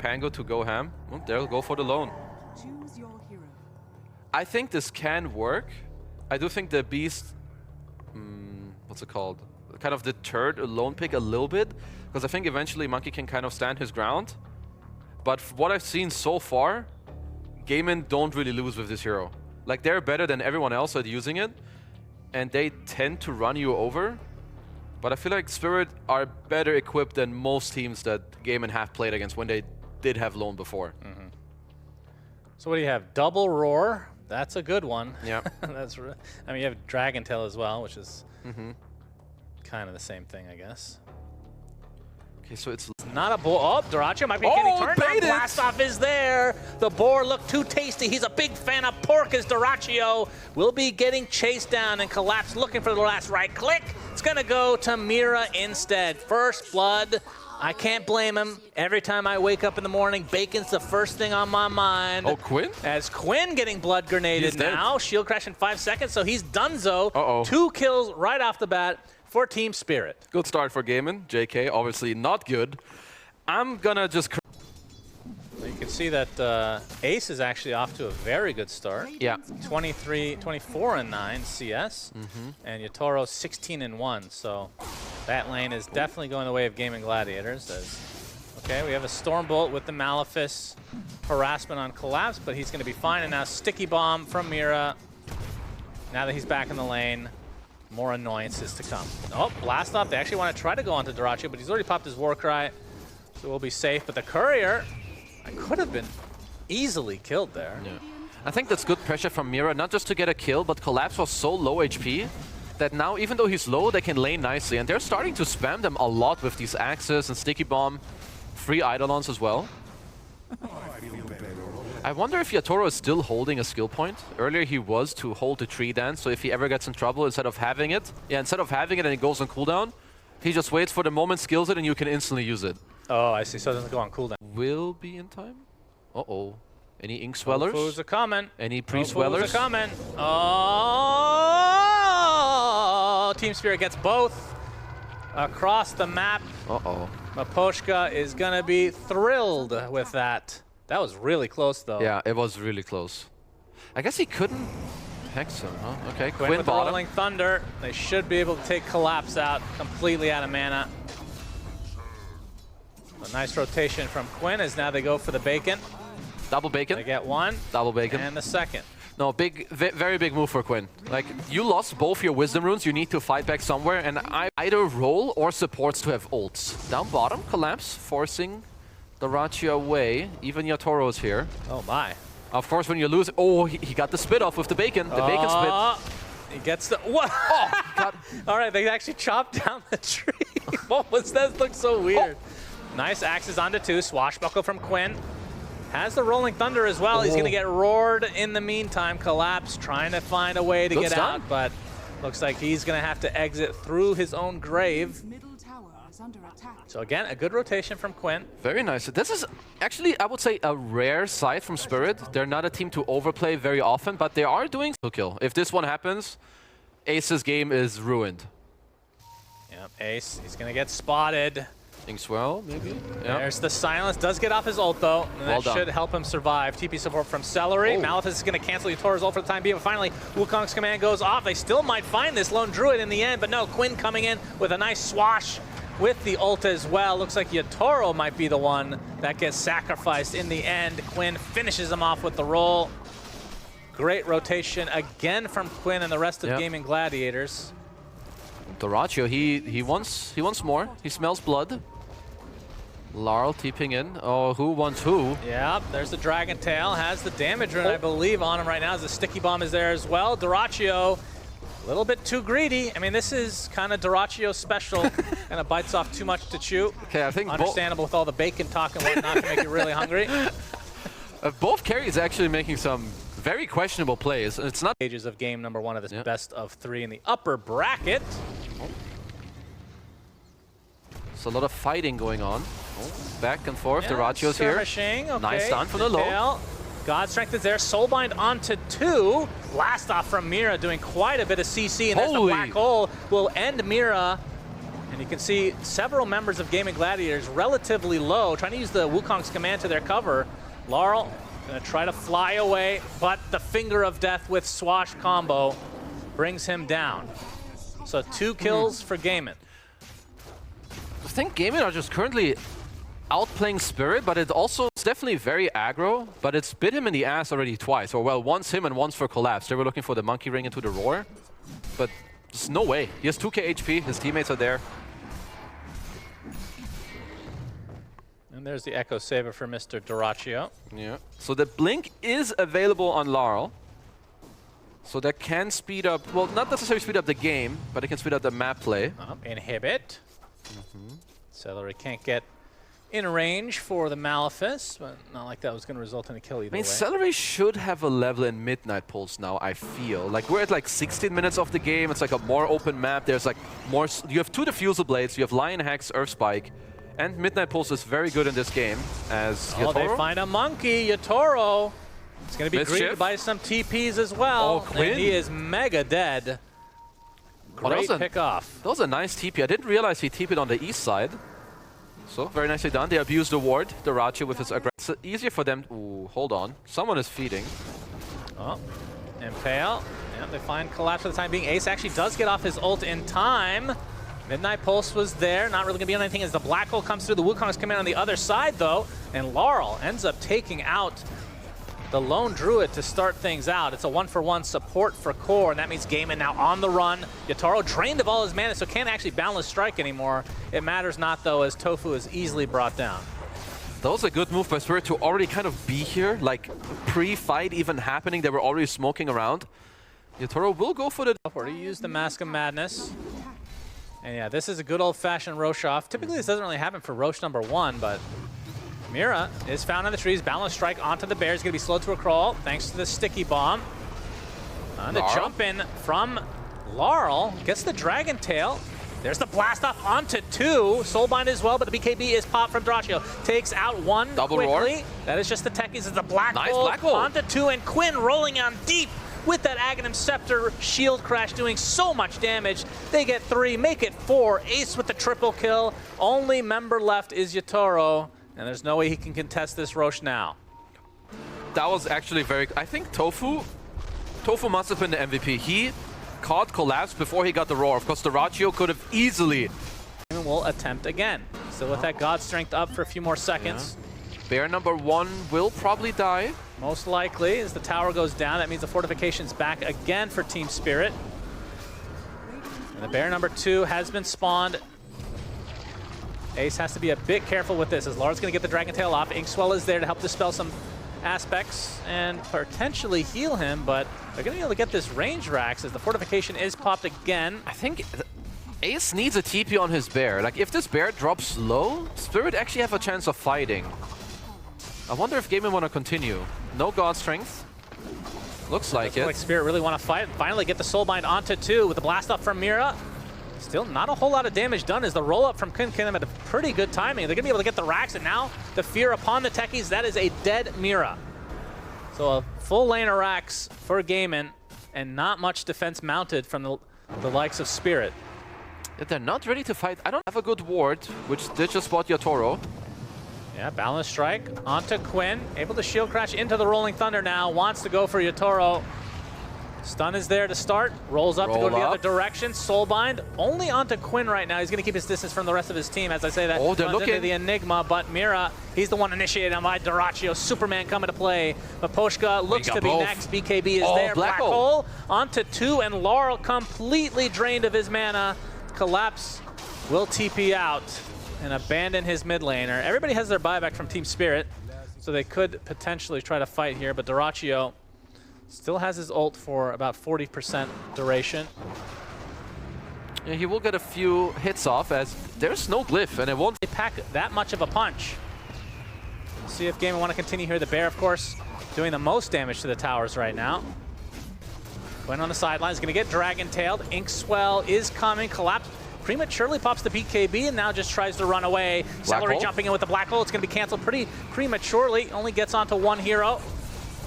Pango to go ham. Oh, they'll go for the lone. Choose your hero. I think this can work. I do think the Beast, what's it called? Kind of deterred a lone pick a little bit, because I think eventually Monkey can kind of stand his ground. But what I've seen so far, Gaimin don't really lose with this hero. Like, they're better than everyone else at using it, and they tend to run you over. But I feel like Spirit are better equipped than most teams that Gaimin have played against when they did have lone before. So what do you have? Double Roar. That's a good one. Yeah. I mean, you have Dragon Tail as well, which is kind of the same thing, I guess. Okay, so it's Not a boar. Oh, Dyrachyo might be getting turned on. baited. Blastoff is there. The boar looked too tasty. He's a big fan of pork as Dyrachyo will be getting chased down and collapsed, looking for the last right click. It's going to go to Mira instead. First blood. I can't blame him. Every time I wake up in the morning, bacon's the first thing on my mind. Oh, Quinn? As Quinn getting blood grenaded now. Shield crash in 5 seconds, so he's donezo. Uh-oh. 2 kills right off the bat for Team Spirit. good start for Gaimin. JK, obviously not good. I'm gonna just... You can see that Ace is actually off to a very good start. Yeah. 24-9 CS, and Yatoro 16-1. So that lane is definitely going the way of Gaimin Gladiators. Okay, we have a Stormbolt with the Malefice harassment on Collapse, but he's going to be fine. And now Sticky Bomb from Mira. Now that he's back in the lane, more annoyances to come. Oh, Blast Off. They actually want to try to go onto Dyrachyo, but he's already popped his Warcry, so we'll be safe. But the Courier, I could have been easily killed there. Yeah. I think that's good pressure from Mira, not just to get a kill, but Collapse was so low HP that now, even though he's low, they can lane nicely. And they're starting to spam them a lot with these axes and Sticky Bomb, free Eidolons as well. I wonder if Yatoro is still holding a skill point. Earlier he was to hold the tree dance, so if he ever gets in trouble, instead of having it and it goes on cooldown, he just waits for the moment, skills it, and you can instantly use it. Oh, I see. So it doesn't go on cooldown. Will be in time. Uh-oh. Any ink swellers? Foods are coming. Any pre-swellers? Foods are coming. Oh! Team Spirit gets both across the map. Uh-oh. Maposhka is going to be thrilled with that. That was really close, though. Yeah, it was really close. I guess he couldn't hex him, huh? Okay, Quinn Quinn with the bottom. Rolling Thunder. They should be able to take Collapse out completely out of mana. A nice rotation from Quinn as now they go for the Bacon. Double Bacon. They get one. Double Bacon. And the second. No, big, very big move for Quinn. Like, you lost both your Wisdom runes, you need to fight back somewhere, and either roll or supports to have ults. Down bottom, Collapse, forcing Dyrachyo away. Even Yatoro is here. Oh my. Of course, when you lose... Oh, he got the spit off with the Bacon. The Bacon spit. He gets the... What? Oh, God. All right, they actually chopped down the tree. What was that? It looked so weird. Nice axes onto 2. Swashbuckle from Quinn. Has the Rolling Thunder as well. He's going to get roared in the meantime. Collapse trying to find a way to get out, but looks like he's going to have to exit through his own grave. Middle tower is under attack. So again, a good rotation from Quinn. Very nice. This is actually, I would say, a rare sight from Spirit. They're not a team to overplay very often, but they are doing to kill. If this one happens, Ace's game is ruined. Yep, Ace, he's going to get spotted. Inkswell, maybe? Yeah. There's the silence. Does get off his ult, though. And that should help him survive. TP support from Celery. Malefice is going to cancel Yatoro's ult for the time being. But finally, Wukong's command goes off. They still might find this Lone Druid in the end. But no, Quinn coming in with a nice swash with the ult as well. Looks like Yatoro might be the one that gets sacrificed in the end. Quinn finishes him off with the roll. Great rotation again from Quinn and the rest of Gaimin Gladiators. Dyrachyo, he wants more. He smells blood. Larl TPing in. Oh, who wants who? Yeah, there's the Dragon Tail. Has the damage rune, I believe, on him right now. As the Sticky Bomb is there as well. Dyrachyo, a little bit too greedy. I mean, this is kind of Dyrachyo special. Kind of bites off too much to chew. Okay, I think understandable with all the bacon talk and whatnot to make you really hungry. Both carries actually making some very questionable plays. It's not stages of game number 1 of this best of 3 in the upper bracket. There's a lot of fighting going on. Back and forth. Dyrachyo's here. Okay. Nice stun from the low. God Strength is there. Soulbind onto 2. Blast off from Mira doing quite a bit of CC. And there's the black hole will end Mira. And you can see several members of Gaimin Gladiators relatively low, trying to use the Wukong's command to their cover. Laurel gonna try to fly away, but the Finger of Death with Swash combo brings him down. So 2 kills for Gaimin. I think Gaimin are just currently outplaying Spirit, but it also is definitely very aggro, but it's bit him in the ass already twice. Or well, once him and once for Collapse. They were looking for the Monkey Ring into the Roar, but there's no way. He has 2k HP, his teammates are there. And there's the Echo Saber for Mr. Dyrachyo. Yeah. So the Blink is available on Laurel. So that can speed up, well, not necessarily speed up the game, but it can speed up the map play. Inhibit. Celery can't get in range for the Malefice, but not like that was going to result in a kill either way. Celery should have a level in Midnight Pulse now, I feel. Like, we're at like 16 minutes of the game. It's like a more open map. There's like more... You have 2 Diffusal Blades. You have Lion Hex, Earth Spike. And Midnight Pulse is very good in this game as Yatoro. Oh, they find a monkey. Yatoro. It's going to be greeted by some TPs as well. Oh, Quinn. And he is mega dead. Great pick off. That was a nice TP. I didn't realize he TP'd on the east side. So, very nicely done. They abused the ward, Dyrachyo with his aggressive. Easier for them. Ooh, hold on. Someone is feeding. Oh, Impale. Yeah, they find Collapse for the time being. Ace actually does get off his ult in time. Midnight Pulse was there. Not really going to be on anything as the Black Hole comes through. The Wukong's coming on the other side, though. And Laurel ends up taking out the Lone Druid to start things out. It's a 1-for-1 support for core, and that means Gaimin now on the run. Yatoro drained of all his mana, so can't actually Boundless Strike anymore. It matters not, though, as Tofu is easily brought down. That was a good move by Spirit to already kind of be here, like pre-fight even happening. They were already smoking around. Yatoro will go for the... He used the Mask of Madness. And yeah, this is a good old-fashioned Rosh off. Typically, this doesn't really happen for Rosh #1, but Mira is found in the trees. Balance Strike onto the bear. Is going to be slowed to a crawl thanks to the Sticky Bomb. The jump in from Laurel. Gets the Dragon Tail. There's the blast off onto 2. Soulbind as well, but the BKB is popped from Dyrachyo. Takes out 1 Double quickly. Roar. That is just the techies. It's the Black Hole. Black Hole onto 2, and Quinn rolling on deep with that Aghanim Scepter shield crash doing so much damage. They get 3, make it 4. Ace with the triple kill. Only member left is Yatoro, and there's no way he can contest this Rosh now. That was actually very... I think Tofu must have been the MVP. He caught Collapse before he got the Roar. Of course, Dyrachyo could have easily... And we'll attempt again. Still with that God Strength up for a few more seconds. Yeah. Bear #1 will probably die. Most likely, as the tower goes down, that means the fortification's back again for Team Spirit. And the bear #2 has been spawned. Ace has to be a bit careful with this, as Laura's going to get the Dragon Tail off. Inkswell is there to help dispel some aspects and potentially heal him, but they're going to be able to get this range Rax as the fortification is popped again. I think Ace needs a TP on his bear. Like, if this bear drops low, Spirit actually have a chance of fighting. I wonder if Gaimin want to continue. No God Strength. Looks like it. Like Spirit really want to fight. Finally get the Soulbind onto 2 with the blast off from Mira. Still not a whole lot of damage done as the roll up from Kun at a pretty good timing. They're going to be able to get the Rax, and now the fear upon the techies. That is a dead Mira. So a full lane of Rax for Gaimin, and not much defense mounted from the likes of Spirit. If they're not ready to fight, I don't have a good ward, which did just spot Yatoro. Yeah, Balance Strike onto Quinn. Able to shield crash into the Rolling Thunder now. Wants to go for Yatoro. Stun is there to start. Rolls up to go to the other direction. Soulbind only onto Quinn right now. He's going to keep his distance from the rest of his team. As I say that, they're looking into the Enigma, but Mira, he's the one initiated by Dyrachyo. Superman coming to play. But Poshka looks to be next. BKB is there. Black Hole onto 2, and Laurel completely drained of his mana. Collapse will TP out and abandon his mid laner. Everybody has their buyback from Team Spirit, so they could potentially try to fight here, but Dyrachyo still has his ult for about 40% duration. Yeah, he will get a few hits off as there's no glyph, and it won't pack that much of a punch. Let's see if Gaimin want to continue here. The bear, of course, doing the most damage to the towers right now. Quinn on the sidelines, going to get dragon-tailed. Inkswell is coming. Collapse prematurely pops the BKB and now just tries to run away. Celery jumping in with the Black Hole. It's going to be canceled pretty prematurely. Only gets onto 1 hero.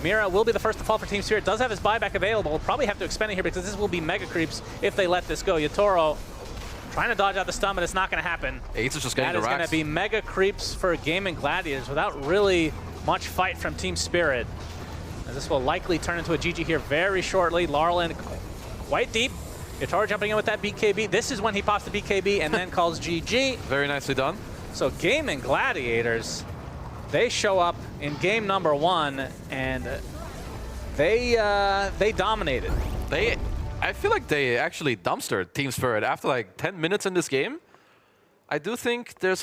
Mira will be the first to fall for Team Spirit. Does have his buyback available. Will probably have to expend it here because this will be mega creeps if they let this go. Yatoro Trying to dodge out the stun, but it's not going to happen. Ace is just getting That is the going racks. to be mega creeps for Gaimin Gladiators without really much fight from Team Spirit. And this will likely turn into a GG here very shortly. Larlin quite deep. Yotaro jumping in with that BKB. This is when he pops the BKB and then calls GG. Very nicely done. So Gaimin Gladiators, they show up in game number 1 and they dominated. I feel like they actually dumpstered Team Spirit after like 10 minutes in this game. I do think there's